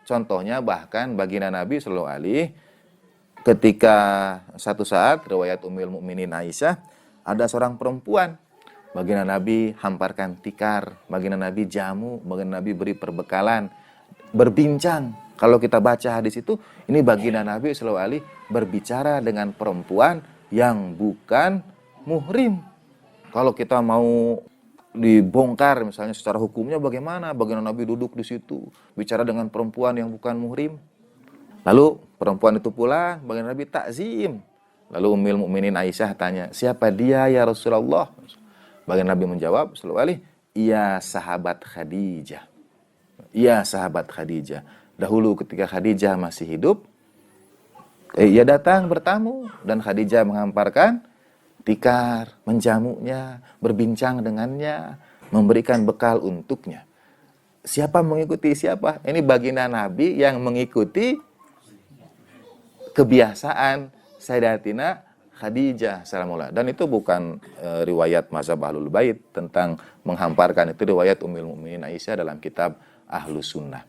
Contohnya bahkan baginda Nabi SAW ketika satu saat riwayat Ummul Mukminin Aisyah, ada seorang perempuan, baginda Nabi hamparkan tikar, baginda Nabi jamu, baginda Nabi beri perbekalan, berbincang Kalau kita baca hadis itu, ini baginda Nabi SAW berbicara dengan perempuan yang bukan muhrim. Kalau kita mau dibongkar misalnya secara hukumnya bagaimana baginda Nabi duduk di situ bicara dengan perempuan yang bukan muhrim. Lalu perempuan itu pulang, baginda Nabi takzim. Lalu Ummul Mukminin Aisyah tanya, siapa dia ya Rasulullah? Baginda Nabi menjawab, sallallahu alaihi, iya sahabat Khadijah. Iya sahabat Khadijah. Dahulu ketika Khadijah masih hidup, ia datang bertamu dan Khadijah menghamparkan tikar, menjamunya, berbincang dengannya, memberikan bekal untuknya. Siapa mengikuti siapa? Ini baginda Nabi yang mengikuti kebiasaan Sayyidatina Khadijah salamullah. Dan itu bukan riwayat mazhab Ahlul Bait tentang menghamparkan, itu riwayat Ummul Mukminin Aisyah dalam kitab Ahlus Sunnah.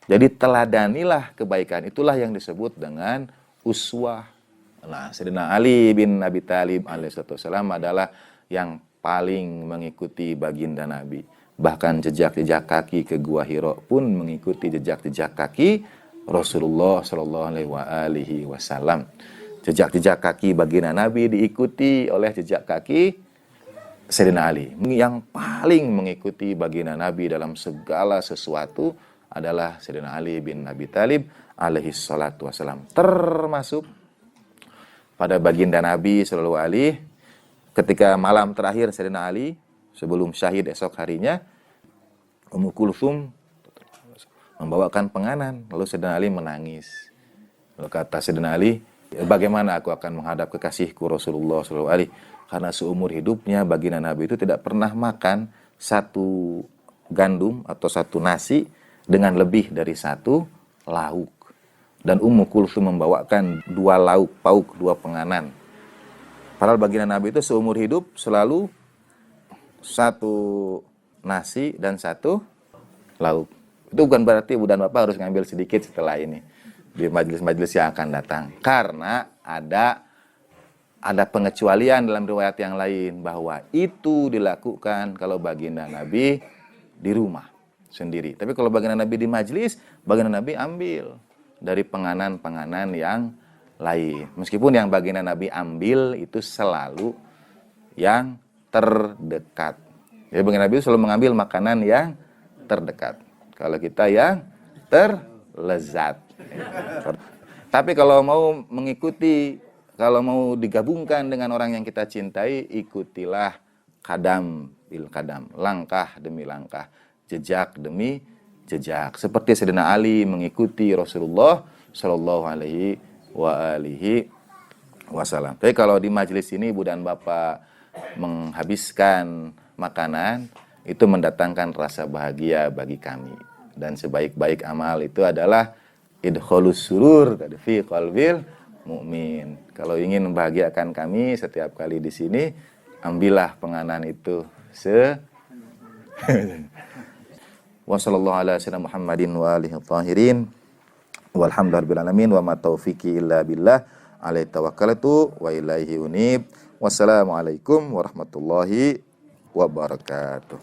Jadi teladanilah kebaikan, itulah yang disebut dengan uswah. Nah, Sayyidina Ali bin Abi Thalib alaihissalam adalah yang paling mengikuti baginda Nabi. Bahkan jejak-jejak kaki ke Gua Hira pun mengikuti jejak-jejak kaki Rasulullah Shallallahu Alaihi Wasallam. Jejak-jejak kaki baginda Nabi diikuti oleh jejak kaki Sayyidina Ali. Yang paling mengikuti baginda Nabi dalam segala sesuatu adalah Sayyidina Ali bin Abi Thalib alaihissalam. Termasuk pada baginda Nabi Sallallahu Alaihi, ketika malam terakhir Sayyidina Ali sebelum syahid esok harinya, Ummu Kulthum membawakan penganan, lalu Sayyidina Ali menangis. Lalu kata Sayyidina Ali, bagaimana aku akan menghadap kekasihku Rasulullah Sallallahu Alaihi, karena seumur hidupnya baginda Nabi itu tidak pernah makan satu gandum atau satu nasi dengan lebih dari satu lauk. Dan Ummu Kulthum membawakan 2 lauk pauk, 2 penganan. Padahal baginda Nabi itu seumur hidup selalu 1 nasi dan 1 lauk. Itu bukan berarti Ibu dan Bapak harus ngambil sedikit setelah ini di majelis-majelis yang akan datang. Karena ada pengecualian dalam riwayat yang lain bahwa itu dilakukan kalau baginda Nabi di rumah sendiri. Tapi kalau baginda Nabi di majelis, baginda Nabi ambil dari penganan-penganan yang lain. Meskipun yang baginda Nabi ambil itu selalu yang terdekat. Jadi baginda Nabi selalu mengambil makanan yang terdekat. Kalau kita yang terlezat. Tapi kalau mau mengikuti, kalau mau digabungkan dengan orang yang kita cintai, ikutilah kadam bil kadam, langkah demi langkah, jejak demi jejak. Seperti Sayyidina Ali mengikuti Rasulullah Shallallahu Alaihi Wasallam. Tapi kalau di majelis ini Ibu dan Bapak menghabiskan makanan, itu mendatangkan rasa bahagia bagi kami. Dan sebaik-baik amal itu adalah idkhalus surur fi qalbil mukmin. Kalau ingin membahagiakan kami setiap kali di sini, ambillah penganan itu wa sallallahu ala sayyidina Muhammadin wa alihi tahirin walhamdulillahi alamin wa ma taufiqi illa billah alaihi tawakkaltu wa ilaihi unib. Wassalamualaikum warahmatullahi wabarakatuh.